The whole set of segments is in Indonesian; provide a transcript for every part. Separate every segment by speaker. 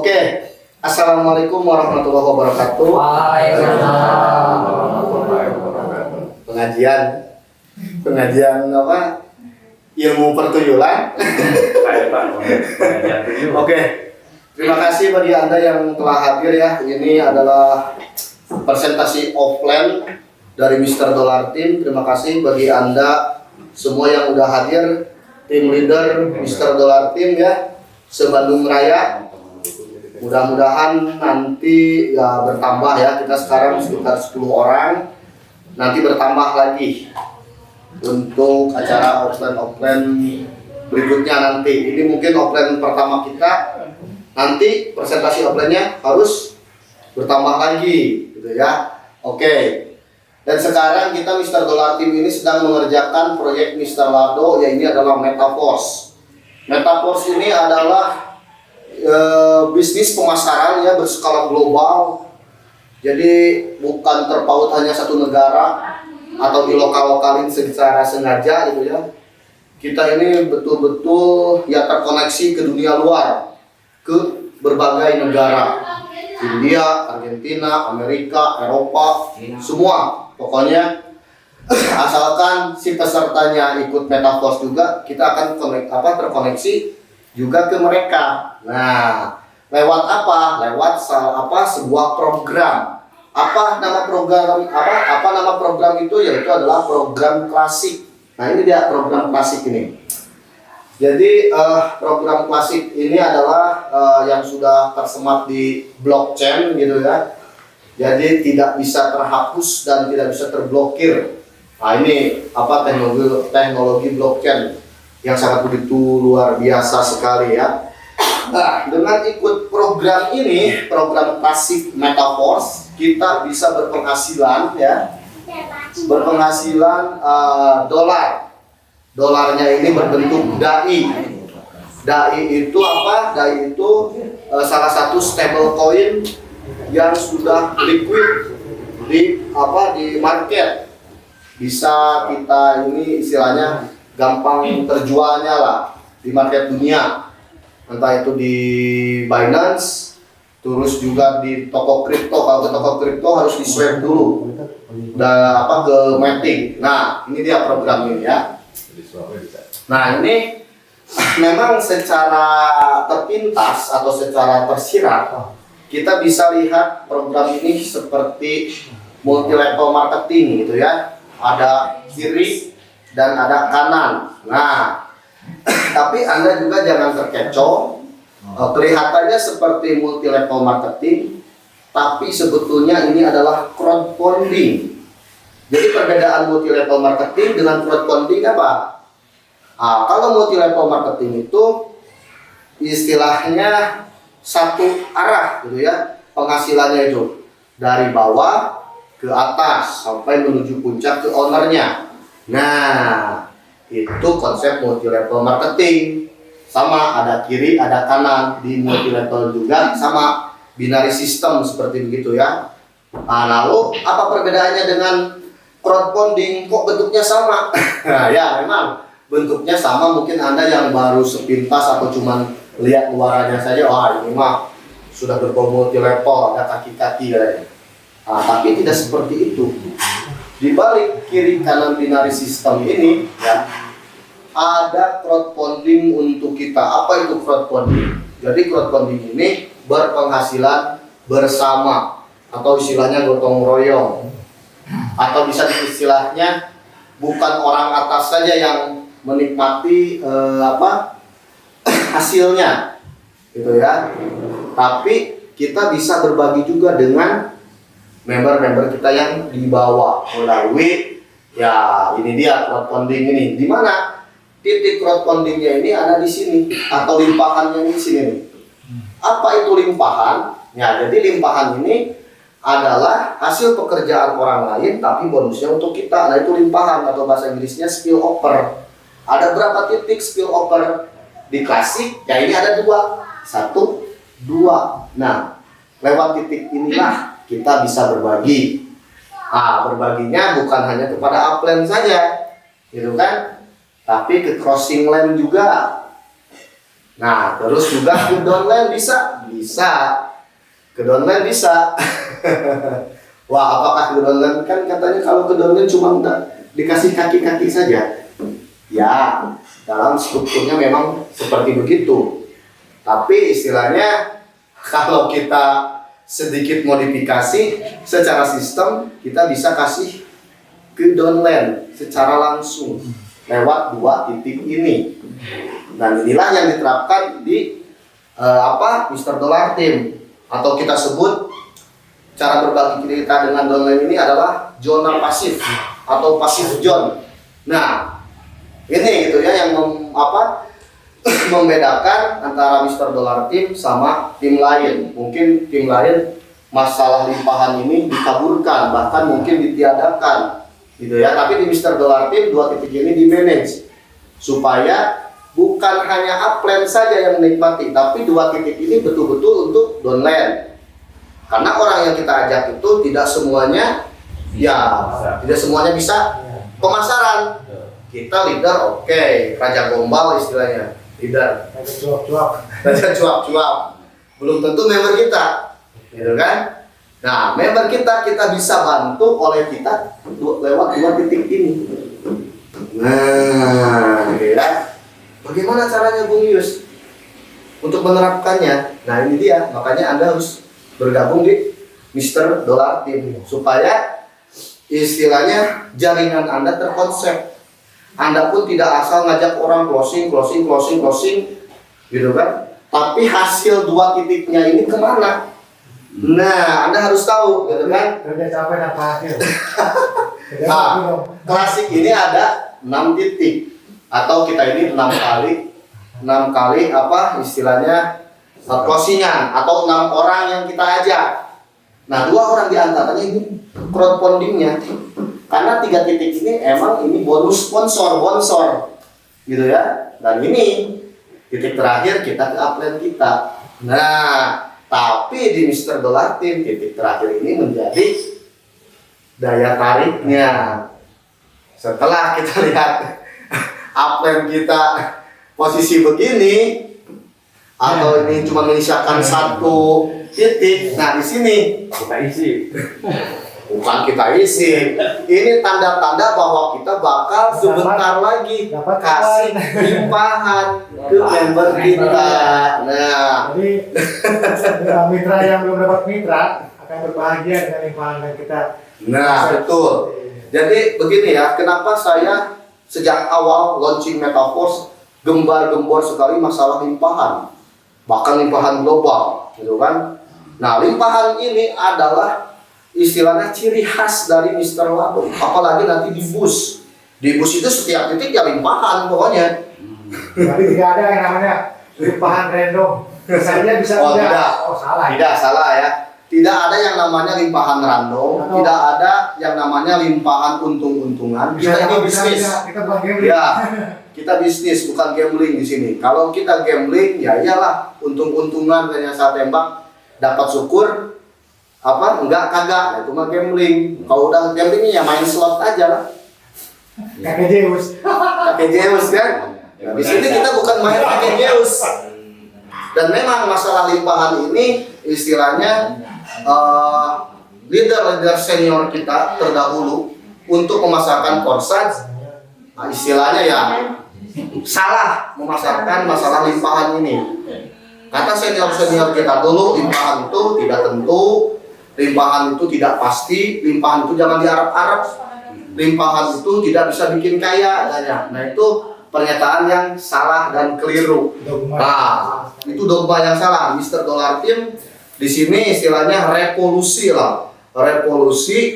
Speaker 1: Oke, Assalamualaikum warahmatullahi wabarakatuh.
Speaker 2: Waalaikumsalam warahmatullahi wabarakatuh.
Speaker 1: Pengajian apa? Ilmu pertuyulan. Oke, terima kasih bagi Anda yang telah hadir ya. Ini adalah presentasi offline dari Mr. Dollar Team. Terima kasih bagi Anda semua yang udah hadir, tim leader Mr. Dollar Team ya, se-Bandung Raya. Mudah-mudahan nanti ya bertambah ya. Kita sekarang sekitar 10 orang. Nanti bertambah lagi untuk acara offline berikutnya nanti. Ini mungkin offline pertama kita. Nanti presentasi offline-nya harus bertambah lagi gitu ya. Oke. Dan sekarang kita Mr. Dollar Team ini sedang mengerjakan proyek Mr. Lado, ya ini adalah Metaforce. Metaforce ini adalah bisnis pemasaran ya berskala global. Jadi bukan terpaut hanya satu negara atau di lokal-lokalin secara sengaja gitu ya. Kita ini betul-betul ya terkoneksi ke dunia luar, ke berbagai negara. India, Argentina, Amerika, Eropa, semua. Pokoknya asalkan si pesertanya ikut Metaforce juga, kita akan terkoneksi juga ke mereka. Nah, lewat apa? Lewat sebuah program. Apa nama program itu? Yaitu adalah program klasik. Nah, ini dia program klasik ini. Jadi program klasik ini adalah yang sudah tersemat di blockchain gitu ya. Jadi tidak bisa terhapus dan tidak bisa terblokir. Nah, ini teknologi blockchain yang sangat begitu luar biasa sekali ya. Nah, dengan ikut program ini, program klasik Metaforce, kita bisa berpenghasilan ya. Berpenghasilan dolar. Dolarnya ini berbentuk DAI. DAI itu apa? DAI itu salah satu stable coin yang sudah liquid di market. Bisa kita ini istilahnya gampang terjualnya lah di market dunia, entah itu di Binance, terus juga di toko kripto. Kalau ke toko kripto harus di swap dulu, ke Matic. Nah, ini dia program ini ya. Nah, ini memang secara terpintas atau secara tersirat kita bisa lihat program ini seperti multi level marketing gitu ya. Ada kiri dan ada kanan. Nah, tapi Anda juga jangan terkecoh. Kelihatannya seperti multi level marketing, tapi sebetulnya ini adalah crowdfunding. Jadi perbedaan multi level marketing dengan crowdfunding apa? Kalau multi level marketing itu istilahnya satu arah gitu ya, penghasilannya itu dari bawah ke atas sampai menuju puncak ke ownernya. Nah, itu konsep multi level marketing. Sama, ada kiri, ada kanan. Di multi level juga sama, binary system seperti begitu ya. Lalu apa perbedaannya dengan crowdfunding? Kok bentuknya sama? Nah, ya memang bentuknya sama. Mungkin Anda yang baru sepintas atau cuman lihat luarannya saja, ini mah sudah berbau multi level, ada kaki-kaki ya. Tapi tidak seperti itu. Di balik kiri kanan binary system ini ya, ada crowdfunding untuk kita. Apa itu crowdfunding? Jadi crowdfunding ini berpenghasilan bersama atau istilahnya gotong royong, atau bisa istilahnya bukan orang atas saja yang menikmati hasilnya gitu ya, tapi kita bisa berbagi juga dengan member-member kita yang di bawah melalui ya ini dia crowdfunding ini. Di mana titik crowdfundingnya ini ada di sini atau limpahannya di sini nih. Apa itu limpahan? Ya, jadi limpahan ini adalah hasil pekerjaan orang lain tapi bonusnya untuk kita. Nah, itu limpahan atau bahasa Inggrisnya spill over. Ada berapa titik spill over di klasik? Ya, ini ada 2. 1, 2. Nah, lewat titik inilah kita bisa berbagi. Berbaginya bukan hanya kepada upline saja, gitu kan? Tapi ke crossing line juga. Nah, terus juga ke downline bisa, ke downline bisa. Wah, apakah ke downline? Kan katanya kalau ke downline cuma dikasih kaki-kaki saja. Ya, dalam strukturnya memang seperti begitu. Tapi istilahnya kalau kita sedikit modifikasi secara sistem, kita bisa kasih ke downline secara langsung lewat 2 titik ini. Dan inilah yang diterapkan di Mr. Dollar Team, atau kita sebut cara berbagi kita dengan downline ini adalah zona pasif atau pasif zone. Nah, ini gitu ya yang membedakan antara Mr. Dollar Team sama tim lain. Mungkin tim lain masalah limpahan ini dikaburkan, bahkan mungkin ditiadakan gitu ya. Tapi di Mr. Dollar Team 2 titik ini di manage supaya bukan hanya upline saja yang menikmati, tapi 2 titik ini betul-betul untuk downline. Karena orang yang kita ajak itu tidak semuanya bisa pemasaran. Kita leader, oke, raja gombal istilahnya, leader. Raja cuap-cuap. Belum tentu member kita, gitu kan? Nah, member kita bisa bantu oleh kita lewat 2 titik ini. Nah, gitu ya. Bagaimana caranya Bung Yus untuk menerapkannya? Nah, ini dia. Makanya Anda harus bergabung di Mr. Dollar Team supaya istilahnya jaringan Anda terkonsep. Anda pun tidak asal ngajak orang closing gitu kan. Tapi hasil 2 titiknya ini kemana? Nah, Anda harus tahu gitu kan.
Speaker 3: Kerja capek dan hasil.
Speaker 1: Nah, klasik ini ada 6 titik. Atau kita ini 6 kali istilahnya closingan atau 6 orang yang kita ajak. Nah, 2 orang di antaranya ini crowdfundingnya, karena 3 titik ini emang ini bonus sponsor gitu ya. Dan ini titik terakhir kita ke upline kita. Nah, tapi di Mr. Dollar Team titik terakhir ini menjadi daya tariknya. Setelah kita lihat upline kita posisi begini atau ini cuma menyisakan 1 titik. Nah, di sini
Speaker 2: Kita isi.
Speaker 1: bukan kita isi. Ini tanda-tanda bahwa kita bakal sebentar lagi kasih limpahan ke member kita. Nah,
Speaker 3: Jadi mitra yang belum dapat mitra akan berbahagia dengan limpahan yang kita.
Speaker 1: nah betul. Jadi begini ya, kenapa saya sejak awal launching Metaforce gembar-gembor sekali masalah limpahan, bahkan limpahan global, gitu kan? Nah, limpahan ini adalah istilahnya ciri khas dari Mr. Labo. Apalagi nanti di bus itu setiap titik ya limpahan pokoknya.
Speaker 3: Tapi tidak ada yang namanya limpahan random. Misalnya bisa
Speaker 1: Oh, tidak.
Speaker 3: Oh, salah.
Speaker 1: Tidak salah ya. Tidak ada yang namanya limpahan random, tidak ada yang namanya limpahan untung-untungan. Kita ini bisnis.
Speaker 3: Kita bukan gambling.
Speaker 1: Ya, kita bisnis bukan gambling di sini. Kalau kita gambling, ya iyalah untung-untungan kayaknya saat tembak dapat syukur enggak kagak. Nah, itu mah gambling. Kalau udah gambling ya main slot aja lah.
Speaker 3: Kakek Zeus.
Speaker 1: Kakek Zeus kan. Nah, di sini kita bukan main kakek Zeus. Dan memang masalah limpahan ini istilahnya leader senior kita terdahulu untuk memasarkan korsat, istilahnya ya salah memasarkan masalah limpahan ini. Kata senior kita dulu, limpahan itu tidak tentu, limpahan itu tidak pasti, limpahan itu jangan diarep-arep, limpahan itu tidak bisa bikin kaya katanya. Nah, itu pernyataan yang salah dan keliru. Nah, itu dogma yang salah. Mr. Dollar Team di sini istilahnya revolusi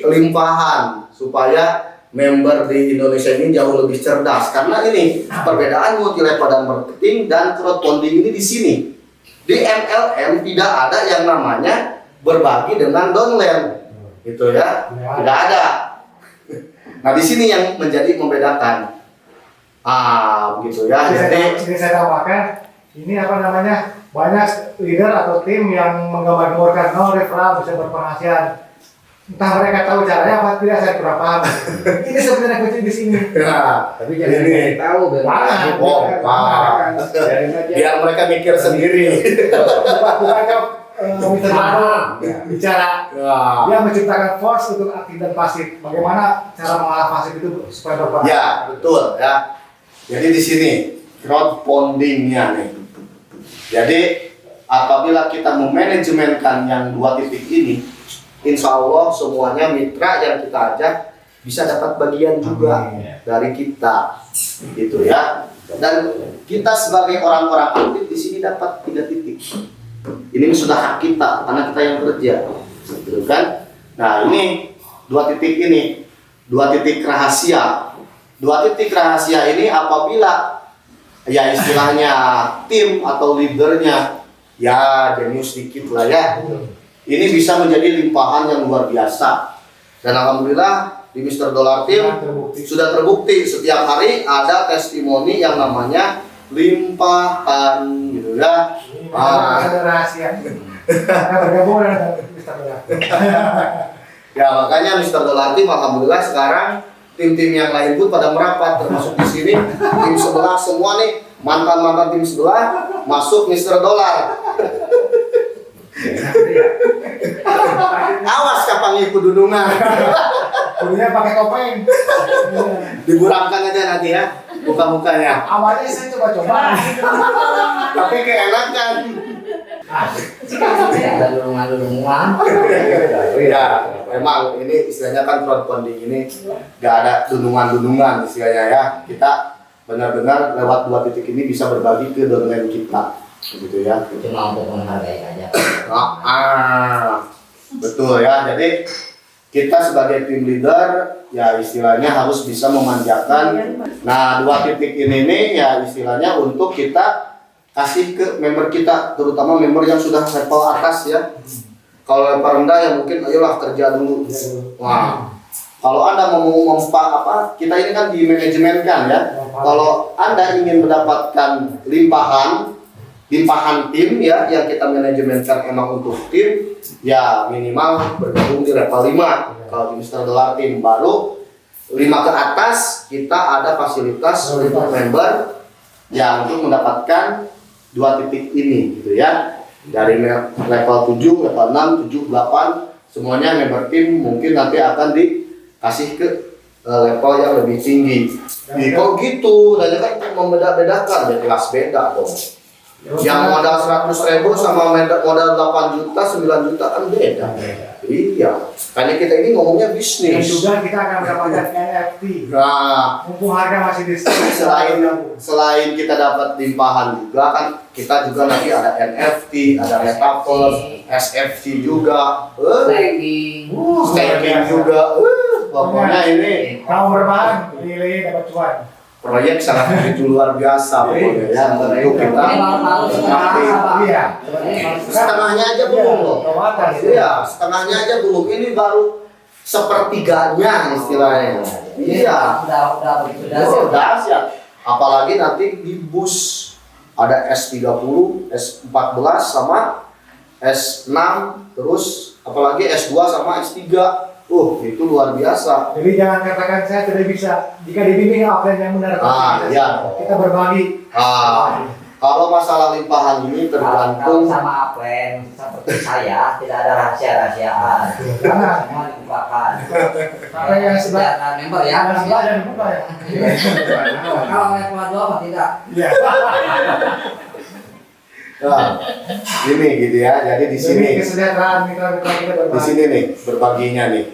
Speaker 1: limpahan supaya member di Indonesia ini jauh lebih cerdas. Karena ini perbedaan multi level dan marketing dan crowdfunding ini di sini. Di MLM tidak ada yang namanya berbagi dengan downline, gitu ya, tidak ada. Nah, di sini yang menjadi membedakan. Begitu ya.
Speaker 3: Jadi saya tambahkan, ini banyak leader atau tim yang menggambar-gambarkan referral bisa berpenghasilan Entah mereka tahu caranya apa tidak, saya kurang paham. Ini sebenarnya kunci di sini.
Speaker 1: Nah,
Speaker 2: Tapi jangan dikasih tahu biar
Speaker 3: Jangan.
Speaker 1: oh, Pak.
Speaker 2: biarin aja.
Speaker 1: Biar mereka mikir sendiri.
Speaker 3: Bukannya bicara
Speaker 1: Wah.
Speaker 3: dia menciptakan force untuk aktif dan pasif. Bagaimana cara mengolah pasif itu supaya berperan?
Speaker 1: Ya, betul ya. Jadi di sini crowdfundingnya nih. Jadi apabila kita memanajemenkan yang 2 titik ini, insya Allah semuanya mitra yang kita ajak bisa dapat bagian juga dari kita, gitu ya. Dan kita sebagai orang-orang aktif di sini dapat 3 titik. Ini sudah hak kita karena kita yang kerja, gitu kan? Nah ini 2 titik ini, 2 titik rahasia. 2 titik rahasia ini apabila ya istilahnya tim atau leadernya ya jenius dikit lah ya, ini bisa menjadi limpahan yang luar biasa. Dan alhamdulillah di Mr. Dollar Team sudah terbukti setiap hari ada testimoni yang namanya limpahan gitu ya.
Speaker 3: Ada rahasia. Nah, bergabung dengan Mr. Dollar.
Speaker 1: Ya makanya Mr. Dollar Team alhamdulillah sekarang tim-tim yang lain pun pada merapat, termasuk di sini tim sebelah semua nih, mantan-mantan tim sebelah masuk Mr. Dollar. Awas kapan ngikut dudungan.
Speaker 3: Kudunya pakai topeng.
Speaker 1: Diburamkan aja nanti ya muka-mukanya.
Speaker 3: Awalnya saya coba-coba.
Speaker 1: Tapi keenakan.
Speaker 2: Ada lulungan-lulungan.
Speaker 1: Ya, memang ini istilahnya kan crowdfunding ini gak ada dundungan-dundungan istilahnya ya. Kita benar-benar lewat 2 titik ini bisa berbagi ke domain kita, gitu ya.
Speaker 2: Cuma untuk menghargai aja.
Speaker 1: Betul ya. Jadi kita sebagai tim leader ya istilahnya harus bisa memanjakan. Nah 2 titik ini nih ya istilahnya untuk kita kasih ke member kita, terutama member yang sudah level atas ya. Kalau level rendah ya mungkin ayolah kerja dulu. Wah, kalau Anda mau kita ini kan di manajemen kan ya. Kalau Anda ingin mendapatkan limpahan tim ya yang kita manajemenkan emang untuk tim, ya minimal bergabung di level 5. Kalau di Mr. Dollar Team baru 5 ke atas kita ada fasilitas untuk member yang untuk mendapatkan 2 titik ini gitu ya. Dari level 7, level 6, 7, 8 semuanya member tim mungkin nanti akan dikasih ke level yang lebih tinggi. Kok gitu? Dan kan membeda-bedakan ya, jelas beda dong. Yang modal 100.000 sama modal 8 juta, 9 juta kan beda. Iya, karena kita ini ngomongnya
Speaker 3: Dan
Speaker 1: bisnis.
Speaker 3: juga kita akan mendapatkan NFT.
Speaker 1: Nah,
Speaker 3: Mumpung harga masih di
Speaker 1: selain kita dapat limpahan juga kan, kita juga nanti ada NFT, ada metaverse, SFC juga, staking juga. Pokoknya ini
Speaker 3: Kamu berbahan, nilai dapat cuan.
Speaker 1: proyek sangat begitu luar biasa pokoknya ya. Tentu kita
Speaker 3: Iya.
Speaker 1: setengahnya aja belum loh.
Speaker 3: Otomatis.
Speaker 1: Iya, setengahnya aja belum. Ini baru sepertiganya istilahnya. Iya.
Speaker 2: Udah begitu
Speaker 1: Oh,
Speaker 2: dasar.
Speaker 1: dahsyat. Apalagi nanti di bus ada S30, S14 sama S6, terus apalagi S2 sama S3. Itu luar biasa.
Speaker 3: Jadi jangan katakan saya tidak bisa. Jika dibimbing offline yang benar.
Speaker 1: Iya.
Speaker 3: Kita berbagi.
Speaker 1: Kalau masalah limpahan ini
Speaker 2: Kalau
Speaker 1: tergantung.
Speaker 2: sama Aplen seperti saya tidak ada rahasia-rahasiaan.
Speaker 3: Jangan.
Speaker 2: Semua dibukakan.
Speaker 3: Sampai yang sebelah.
Speaker 2: Jangan member ya.
Speaker 3: Yang sebelah dan buka ya.
Speaker 2: Kalau level 2 apa tidak?
Speaker 3: Iya.
Speaker 1: Nah, ini gitu ya. Jadi di sini.
Speaker 3: Demi kesejahteraan mitra-mitra kita
Speaker 1: Di
Speaker 3: berbagi.
Speaker 1: sini nih berbaginya nih.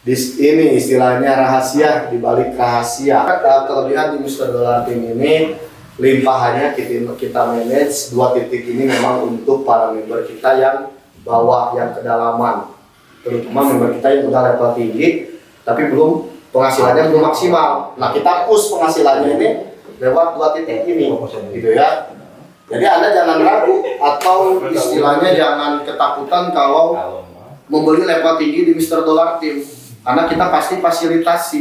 Speaker 1: Ini istilahnya rahasia di balik rahasia. Kelebihan di Mr. Dollar Team ini limpahannya kita manage 2 titik ini memang untuk para member kita yang bawah, yang kedalaman, terutama member kita yang udah level tinggi tapi penghasilannya belum maksimal. Nah kita push penghasilannya ini lewat 2 titik ini gitu ya. Jadi Anda jangan ragu atau istilahnya jangan ketakutan kalau membeli level tinggi di Mr. Dollar Team, karena kita pasti fasilitasi,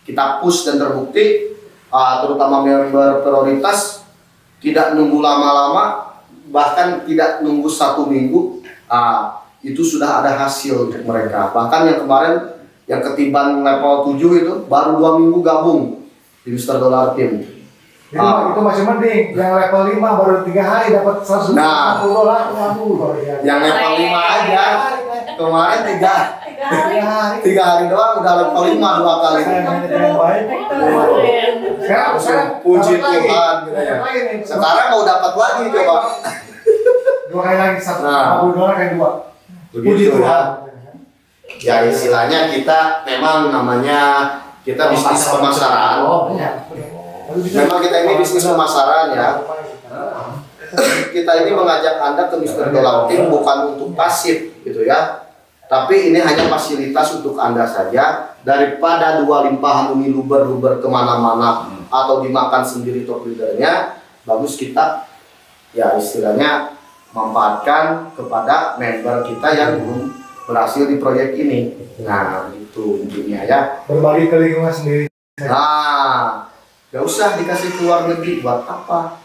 Speaker 1: kita push dan terbukti. Terutama member prioritas tidak nunggu lama-lama, bahkan tidak nunggu 1 minggu. itu sudah ada hasil untuk mereka. Bahkan yang kemarin yang ketiban level 7 itu baru 2 minggu gabung di Mr. Dollar Team.
Speaker 3: Itu masih mending. Yang level 5 baru 3 hari dapat $150.
Speaker 1: Nah.
Speaker 3: Waduh,
Speaker 1: Yang level 5 aja kemarin 3 hari doang udah level 5 2 kali.
Speaker 3: Saya manage dengan baik. Sekarang
Speaker 1: Puji
Speaker 3: dapat lagi.
Speaker 1: Tuhan gitu ya.
Speaker 3: Dapat lagi nih.
Speaker 1: Sekarang mau dapat lagi coba.
Speaker 3: 2 kali lagi
Speaker 1: Nah.
Speaker 3: $150 kali 2. Puji
Speaker 1: Begitu
Speaker 3: Tuhan.
Speaker 1: ya. Ya istilahnya kita memang namanya kita bisnis pemasaran. Memang kita ini bisnis pemasaran ya. Kita ini mengajak Anda ke Mr. Dollar Team bukan untuk pasif gitu ya. Tapi ini hanya fasilitas untuk Anda saja. Daripada 2 limpahan umi luber-luber kemana-mana atau dimakan sendiri top leadernya, bagus kita ya istilahnya manfaatkan kepada member kita yang belum berhasil di proyek ini. Nah itu intinya ya.
Speaker 3: Berbagi ke lingkungan sendiri.
Speaker 1: Nah, gak usah dikasih ke luar negeri buat apa?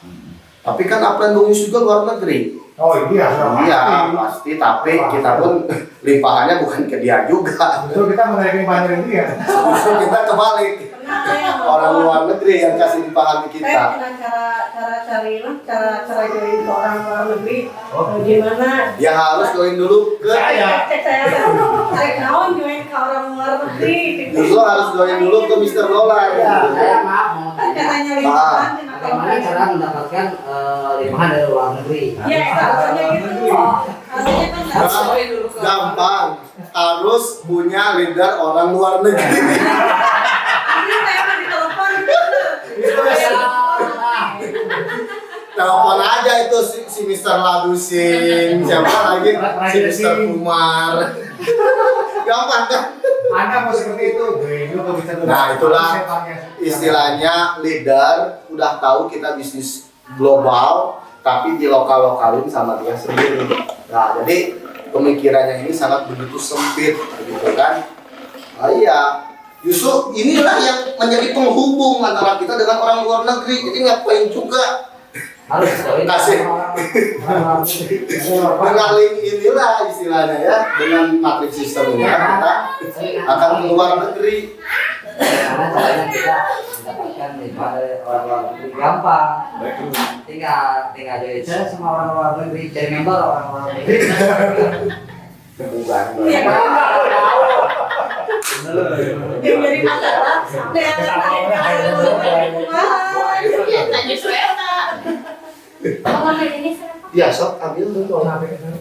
Speaker 1: Tapi kan upline bonus juga luar negeri.
Speaker 3: Oh iya, sudah
Speaker 1: Iya
Speaker 3: pasti.
Speaker 1: pasti. Tapi kita pun limpahannya bukan ke dia juga.
Speaker 3: Justru kita menarik limpahan dari dia.
Speaker 1: Justru kita kebalik. Orang luar negeri yang kasih limpahan ke kita.
Speaker 4: Dengan cara join ke orang luar negeri, gimana?
Speaker 1: Ya harus join dulu ke.
Speaker 4: Cek saya tarik naon join ke orang luar negeri.
Speaker 1: Justru harus join dulu ke Mr. Dollar.
Speaker 2: Saya maaf mau
Speaker 4: Kan
Speaker 2: tanya.
Speaker 4: katanya limpahan,
Speaker 2: Bagaimana cara mendapatkan limpahan dari luar negeri?
Speaker 4: Ya, harusnya gitu. Harusnya kan harus.
Speaker 1: Gampang. Harus punya leader orang luar negeri.
Speaker 4: Ini saya mah ditelepon.
Speaker 1: Telepon aja itu si Mr. Ladusin, siapa lagi si Mr. Kumar. Gampang kan?
Speaker 3: Anda mau seperti itu, dulu bisa dulu.
Speaker 1: Nah itulah istilahnya leader udah tahu kita bisnis global tapi di lokal-lokalin sama dia sendiri. Nah jadi pemikirannya ini sangat begitu sempit gitu kan. Iya, justru inilah yang menjadi penghubung antara kita dengan orang luar negeri. Jadi ngapain juga
Speaker 2: Harus join
Speaker 1: kasih
Speaker 2: orang
Speaker 1: mengaling inilah istilahnya ya dengan matriks sistemnya kita akan keluar negeri.
Speaker 2: Karena caranya kita mendapatkan limpahan dari orang luar negeri gampang. Tinggal join saja sama orang luar negeri, jadi member orang luar negeri.
Speaker 1: Bukan.
Speaker 4: Iya. Yang jadi masalah.
Speaker 5: Tanya saya. Kalau kayak gini saya
Speaker 1: Ya sok ambil dulu.